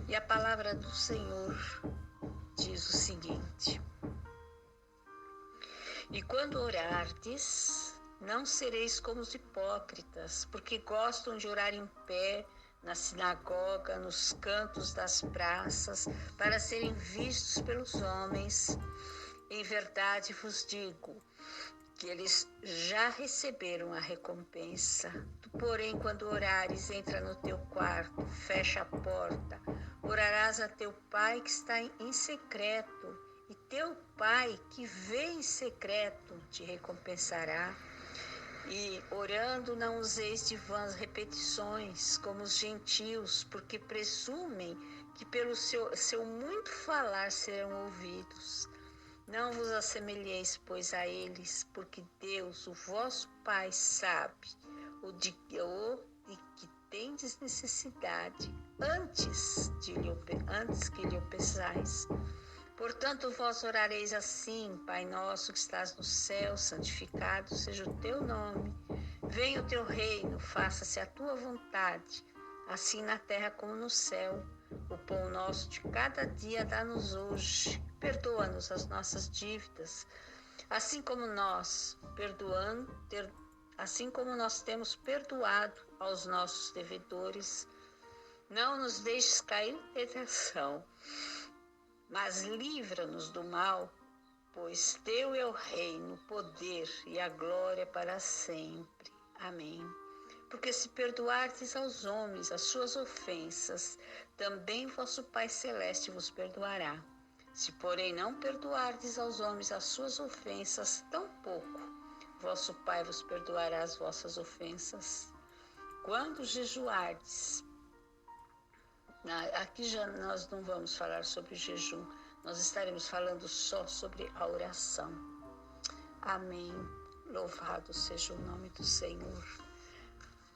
E a palavra do Senhor diz o seguinte: e quando orardes, não sereis como os hipócritas, porque gostam de orar em pé, na sinagoga, nos cantos das praças, para serem vistos pelos homens. Em verdade vos digo que eles já receberam a recompensa. Tu, porém, quando orares, entra no teu quarto, fecha a porta, orarás a teu Pai que está em secreto, e teu Pai que vê em secreto te recompensará. E orando não useis de vãs repetições, como os gentios, porque presumem que pelo seu muito falar serão ouvidos. Não vos assemelheis, pois, a eles, porque Deus, o vosso Pai, sabe o de que tendes necessidade, antes que lhe o peçais. Portanto, vós orareis assim: Pai nosso que estás no céu, santificado seja o teu nome. Venha o teu reino, faça-se a tua vontade, assim na terra como no céu. O pão nosso de cada dia dá-nos hoje. Perdoa-nos as nossas dívidas, assim como nós temos perdoado aos nossos devedores. Não nos deixes cair em tentação, mas livra-nos do mal, pois teu é o reino, o poder e a glória para sempre. Amém. Porque se perdoardes aos homens as suas ofensas, também vosso Pai Celeste vos perdoará. Se, porém, não perdoardes aos homens as suas ofensas, tampouco vosso Pai vos perdoará as vossas ofensas. Quando jejuardes, aqui já nós não vamos falar sobre jejum, nós estaremos falando só sobre a oração. Amém. Louvado seja o nome do Senhor.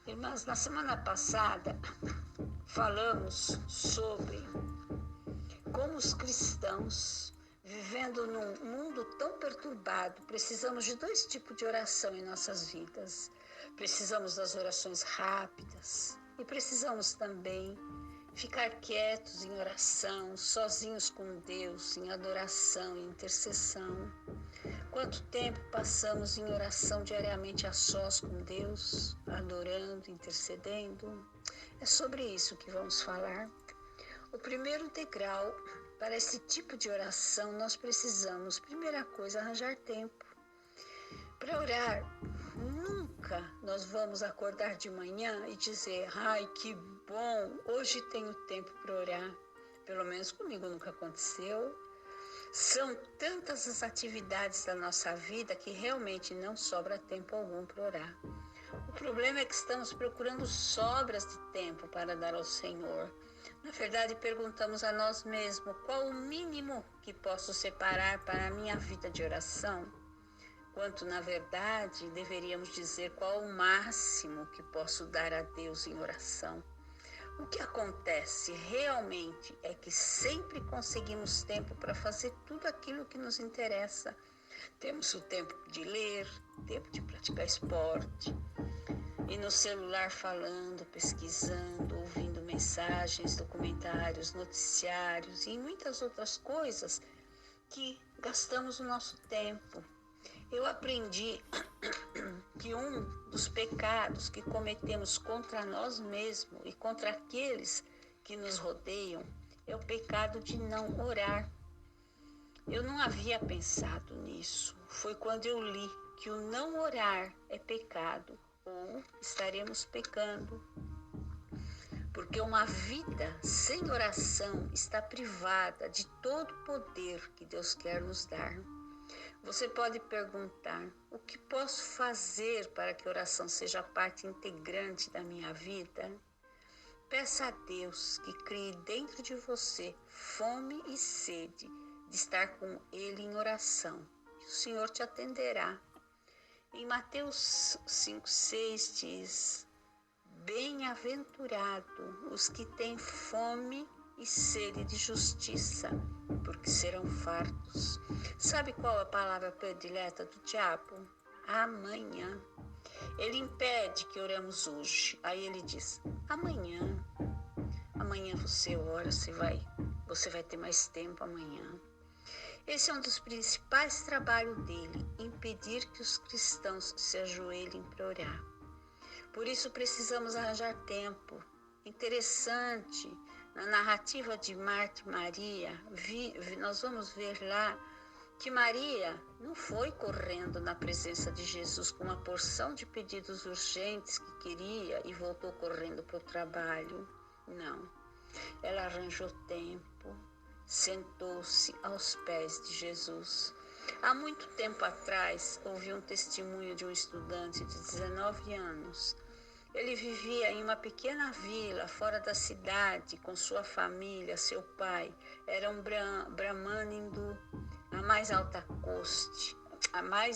Irmãs, na semana passada falamos sobre como os cristãos, vivendo num mundo tão perturbado, precisamos de 2 tipos de oração em nossas vidas. Precisamos das orações rápidas e precisamos também ficar quietos em oração, sozinhos com Deus, em adoração e intercessão. Quanto tempo passamos em oração diariamente a sós com Deus, adorando, intercedendo? É sobre isso que vamos falar. O primeiro degrau para esse tipo de oração, nós precisamos, primeira coisa, arranjar tempo. Para orar, nunca nós vamos acordar de manhã e dizer: ai, que bom, hoje tenho tempo para orar. Pelo menos comigo nunca aconteceu. São tantas as atividades da nossa vida que realmente não sobra tempo algum para orar. O problema é que estamos procurando sobras de tempo para dar ao Senhor. Na verdade, perguntamos a nós mesmos: qual o mínimo que posso separar para a minha vida de oração? Quanto, na verdade, deveríamos dizer qual o máximo que posso dar a Deus em oração. O que acontece realmente é que sempre conseguimos tempo para fazer tudo aquilo que nos interessa. Temos o tempo de ler, tempo de praticar esporte, e no celular falando, pesquisando, ouvindo mensagens, documentários, noticiários e muitas outras coisas que gastamos o nosso tempo. Eu aprendi que um dos pecados que cometemos contra nós mesmos e contra aqueles que nos rodeiam é o pecado de não orar. Eu não havia pensado nisso. Foi quando eu li que o não orar é pecado, ou estaremos pecando. Porque uma vida sem oração está privada de todo o poder que Deus quer nos dar. Você pode perguntar: o que posso fazer para que a oração seja parte integrante da minha vida? Peça a Deus que crie dentro de você fome e sede de estar com Ele em oração. E o Senhor te atenderá. Em Mateus 5,6 diz: bem-aventurado os que têm fome e sede de justiça, porque serão fartos. Sabe qual a palavra predileta do diabo? Amanhã. Ele impede que oremos hoje. Aí ele diz: amanhã amanhã você ora, você vai ter mais tempo amanhã. Esse é um dos principais trabalhos dele, impedir que os cristãos se ajoelhem para orar. Por isso precisamos arranjar tempo. Interessante, na narrativa de Marta e Maria, nós vamos ver lá que Maria não foi correndo na presença de Jesus com uma porção de pedidos urgentes que queria e voltou correndo para o trabalho. Não, ela arranjou tempo, sentou-se aos pés de Jesus. Há muito tempo atrás, ouvi um testemunho de um estudante de 19 anos. Ele vivia em uma pequena vila fora da cidade com sua família, seu pai. Era um brahmano hindu, a mais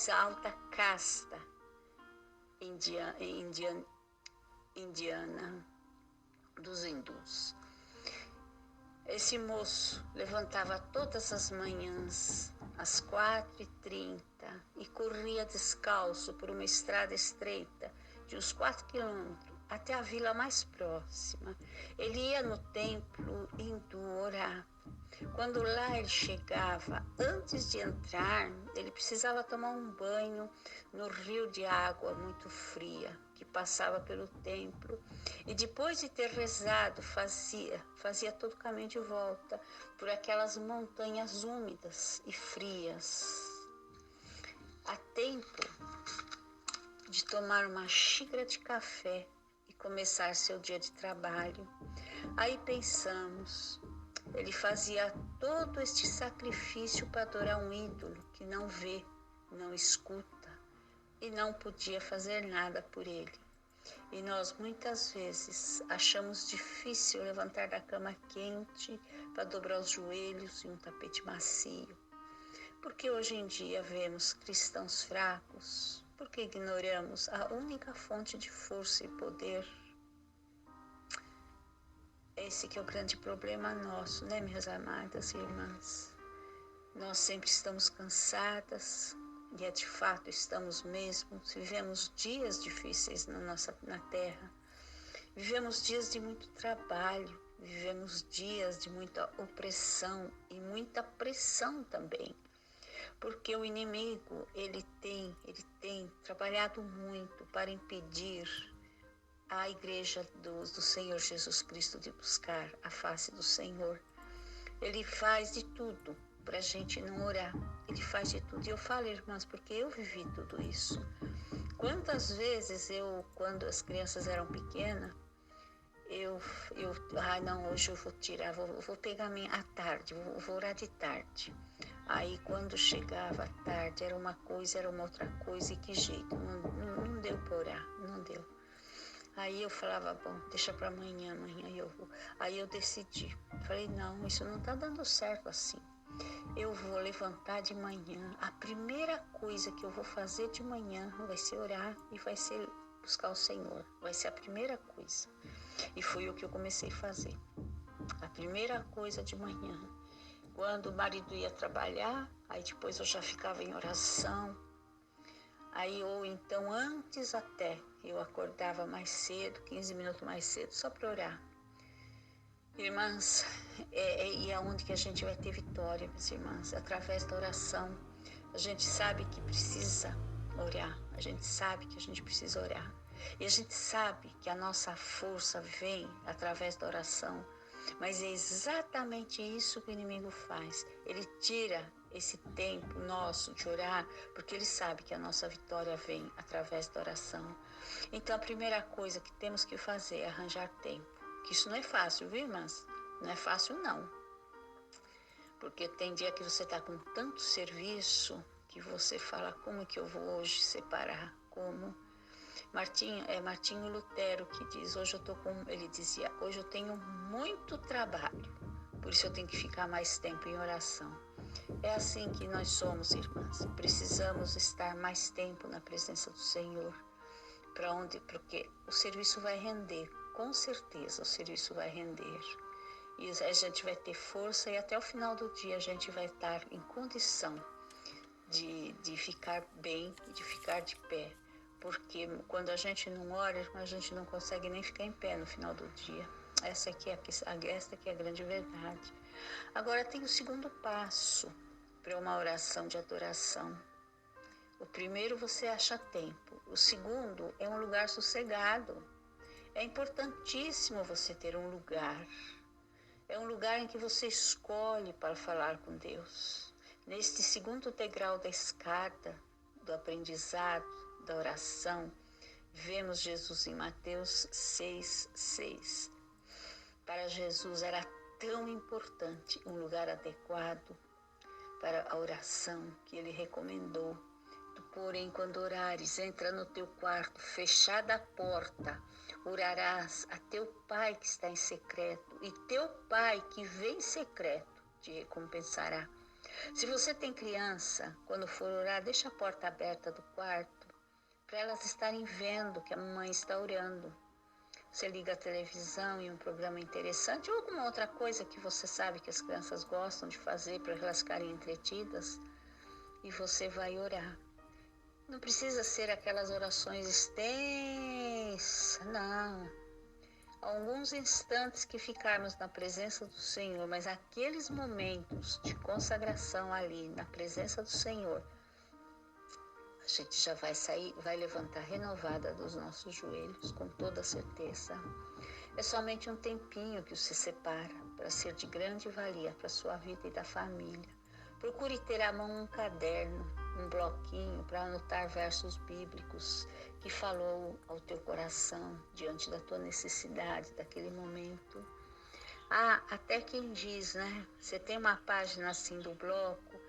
alta casta indiana dos hindus. Esse moço levantava todas as manhãs, às 4h30, e corria descalço por uma estrada estreita de uns 4 quilômetros até a vila mais próxima. Ele ia no templo hindu orar. Quando lá ele chegava, antes de entrar, ele precisava tomar um banho no rio de água muito fria que passava pelo templo. E depois de ter rezado, fazia todo o caminho de volta por aquelas montanhas úmidas e frias. Há tempo de tomar uma xícara de café e começar seu dia de trabalho. Aí pensamos, ele fazia todo este sacrifício para adorar um ídolo que não vê, não escuta e não podia fazer nada por ele. E nós muitas vezes achamos difícil levantar da cama quente para dobrar os joelhos em um tapete macio. Porque hoje em dia vemos cristãos fracos, porque ignoramos a única fonte de força e poder. Esse que é o grande problema nosso, né, minhas amadas irmãs? Nós sempre estamos cansadas, e de fato estamos mesmo. Vivemos dias difíceis na Terra. Vivemos dias de muito trabalho, vivemos dias de muita opressão e muita pressão também. Porque o inimigo, ele tem trabalhado muito para impedir a igreja do Senhor Jesus Cristo de buscar a face do Senhor. Ele faz de tudo para a gente não orar. Ele faz de tudo. E eu falo, irmãs, porque eu vivi tudo isso. Quantas vezes quando as crianças eram pequenas, não, hoje eu vou tirar, vou pegar à tarde, vou orar de tarde. Aí quando chegava a tarde, era uma coisa, era uma outra coisa, e que jeito, não deu para orar, não deu. Aí eu falava, bom, deixa para amanhã eu vou. Aí eu decidi, falei, não, isso não está dando certo assim. Eu vou levantar de manhã, a primeira coisa que eu vou fazer de manhã vai ser orar e vai ser buscar o Senhor, vai ser a primeira coisa. E foi o que eu comecei a fazer. A primeira coisa de manhã, quando o marido ia trabalhar, aí depois eu já ficava em oração. Aí ou então antes até, eu acordava mais cedo, 15 minutos mais cedo, só para orar. Irmãs, e é onde que a gente vai ter vitória, minhas irmãs, através da oração. A gente sabe que precisa orar, a gente sabe que a gente precisa orar. E a gente sabe que a nossa força vem através da oração. Mas é exatamente isso que o inimigo faz. Ele tira esse tempo nosso de orar, porque ele sabe que a nossa vitória vem através da oração. Então a primeira coisa que temos que fazer é arranjar tempo. Que isso não é fácil, viu, irmãs? Não é fácil, não. Porque tem dia que você está com tanto serviço que você fala, como que eu vou hoje separar? Como? Martinho Lutero que diz, ele dizia, hoje eu tenho muito trabalho, por isso eu tenho que ficar mais tempo em oração. É assim que nós somos, irmãs, precisamos estar mais tempo na presença do Senhor, porque o serviço vai render, com certeza o serviço vai render, e a gente vai ter força, e até o final do dia a gente vai estar em condição de ficar bem e de ficar de pé. Porque quando a gente não ora, a gente não consegue nem ficar em pé no final do dia. Essa aqui é a grande verdade. Agora tem o segundo passo para uma oração de adoração. O primeiro você acha tempo. O segundo é um lugar sossegado. É importantíssimo você ter um lugar. É um lugar em que você escolhe para falar com Deus. Neste segundo degrau da escada, do aprendizado, da oração, vemos Jesus em Mateus 6,6. Para Jesus era tão importante um lugar adequado para a oração que ele recomendou. Tu, porém, quando orares, entra no teu quarto, fechada a porta, orarás a teu Pai que está em secreto, e teu Pai que vem em secreto te recompensará. Se você tem criança, quando for orar, deixa a porta aberta do quarto, para elas estarem vendo que a mamãe está orando. Você liga a televisão e um programa interessante ou alguma outra coisa que você sabe que as crianças gostam de fazer para elas ficarem entretidas, e você vai orar. Não precisa ser aquelas orações extensas, não. Alguns instantes que ficarmos na presença do Senhor, mas aqueles momentos de consagração ali, na presença do Senhor, a gente já vai sair, vai levantar renovada dos nossos joelhos, com toda certeza. É somente um tempinho que você separa para ser de grande valia para a sua vida e da família. Procure ter à mão um caderno, um bloquinho para anotar versos bíblicos que falou ao teu coração diante da tua necessidade daquele momento. Até quem diz, né? Você tem uma página assim do bloco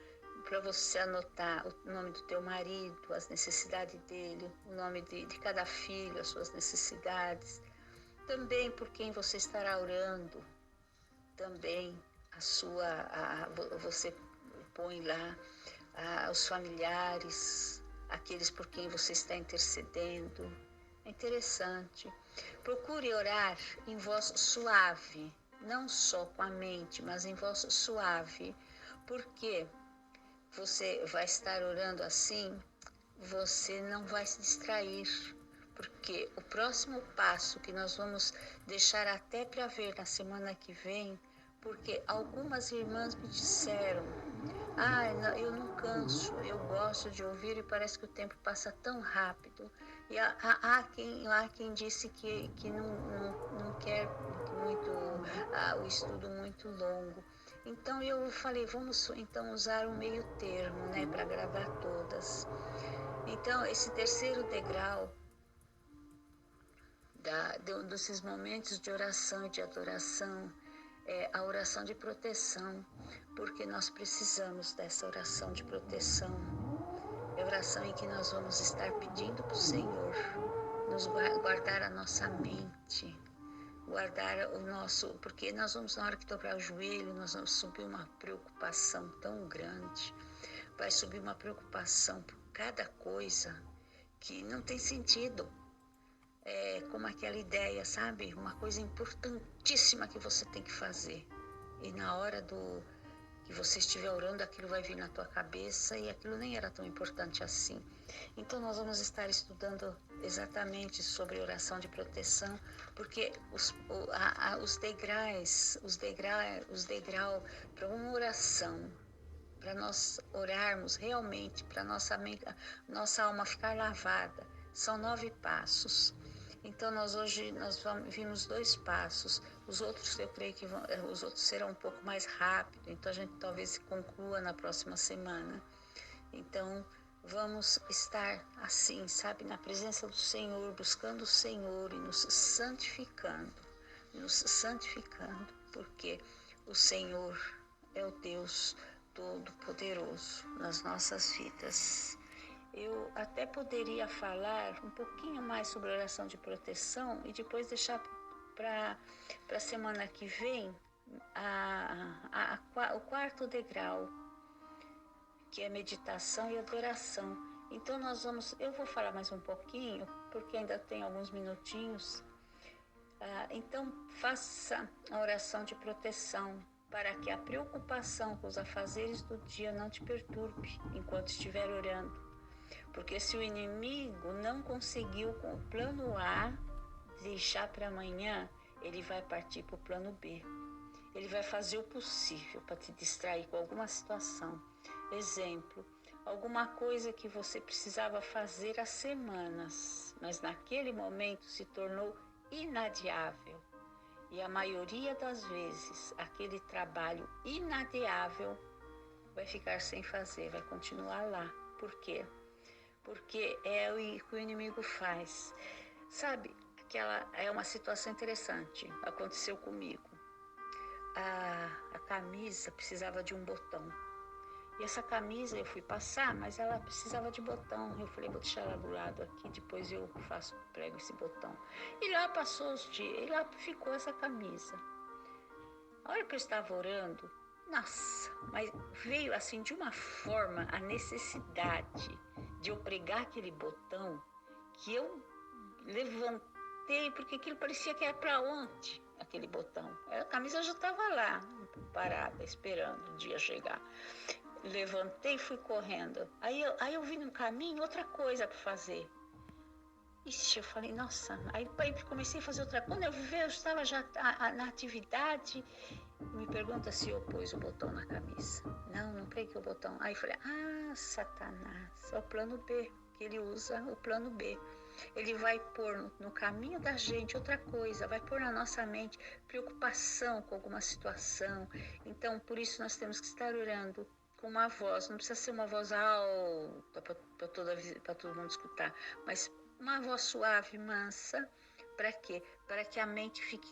para você anotar o nome do teu marido, as necessidades dele, o nome de cada filho, as suas necessidades. Também por quem você estará orando, também você põe lá os familiares, aqueles por quem você está intercedendo. É interessante. Procure orar em voz suave, não só com a mente, mas em voz suave, porque você vai estar orando assim, você não vai se distrair, porque o próximo passo que nós vamos deixar até para ver na semana que vem, porque algumas irmãs me disseram, eu não canso, eu gosto de ouvir e parece que o tempo passa tão rápido. E há quem disse que não quer muito o estudo muito longo. Então eu falei, vamos então usar o meio termo, né, para agradar todas. Então esse terceiro degrau desses momentos de oração e de adoração é a oração de proteção, porque nós precisamos dessa oração de proteção. É a oração em que nós vamos estar pedindo para o Senhor nos guardar a nossa mente, guardar o nosso, porque nós vamos, na hora que dobrar o joelho, nós vamos subir uma preocupação tão grande, vai subir uma preocupação por cada coisa que não tem sentido. É como aquela ideia, sabe? Uma coisa importantíssima que você tem que fazer. E na hora que você estiver orando, aquilo vai vir na tua cabeça e aquilo nem era tão importante assim. Então nós vamos estar estudando exatamente sobre oração de proteção, porque os degraus para uma oração, para nós orarmos realmente, para nossa alma ficar lavada, são 9 passos. Então hoje nós vimos 2 passos, os outros eu creio que os outros serão um pouco mais rápido, então a gente talvez conclua na próxima semana. Então vamos estar assim, sabe, na presença do Senhor, buscando o Senhor e nos santificando, porque o Senhor é o Deus Todo-Poderoso nas nossas vidas. Eu até poderia falar um pouquinho mais sobre oração de proteção e depois deixar para a semana que vem o quarto degrau, que é meditação e adoração. Então eu vou falar mais um pouquinho, porque ainda tem alguns minutinhos. Então faça a oração de proteção, para que a preocupação com os afazeres do dia não te perturbe enquanto estiver orando. Porque se o inimigo não conseguiu com o plano A deixar para amanhã, ele vai partir para o plano B. Ele vai fazer o possível para te distrair com alguma situação. Exemplo, alguma coisa que você precisava fazer há semanas, mas naquele momento se tornou inadiável. E a maioria das vezes, aquele trabalho inadiável vai ficar sem fazer, vai continuar lá. Por quê? Porque é o que o inimigo faz. Sabe, é uma situação interessante, aconteceu comigo. A camisa precisava de um botão. E essa camisa eu fui passar, mas ela precisava de botão. Eu falei, vou deixar ela do lado aqui, depois eu prego esse botão. E lá passou os dias, e lá ficou essa camisa. A hora que eu estava orando, nossa, mas veio assim de uma forma a necessidade de eu pregar aquele botão, que eu levantei, porque aquilo parecia que era para ontem, aquele botão. A camisa já estava lá, parada, esperando o dia chegar. Levantei e fui correndo. Aí eu vi no caminho outra coisa para fazer. Ixi, eu falei, nossa. Aí comecei a fazer outra coisa. Quando eu vi, eu estava já na atividade. Me pergunta se eu pus o botão na camisa. Não preguei o botão. Aí eu falei, Satanás, é o plano B, que ele usa o plano B. Ele vai pôr no caminho da gente outra coisa, vai pôr na nossa mente preocupação com alguma situação. Então, por isso nós temos que estar orando com uma voz, não precisa ser uma voz alta para todo mundo escutar, mas uma voz suave, mansa. Para quê? Para que a mente fique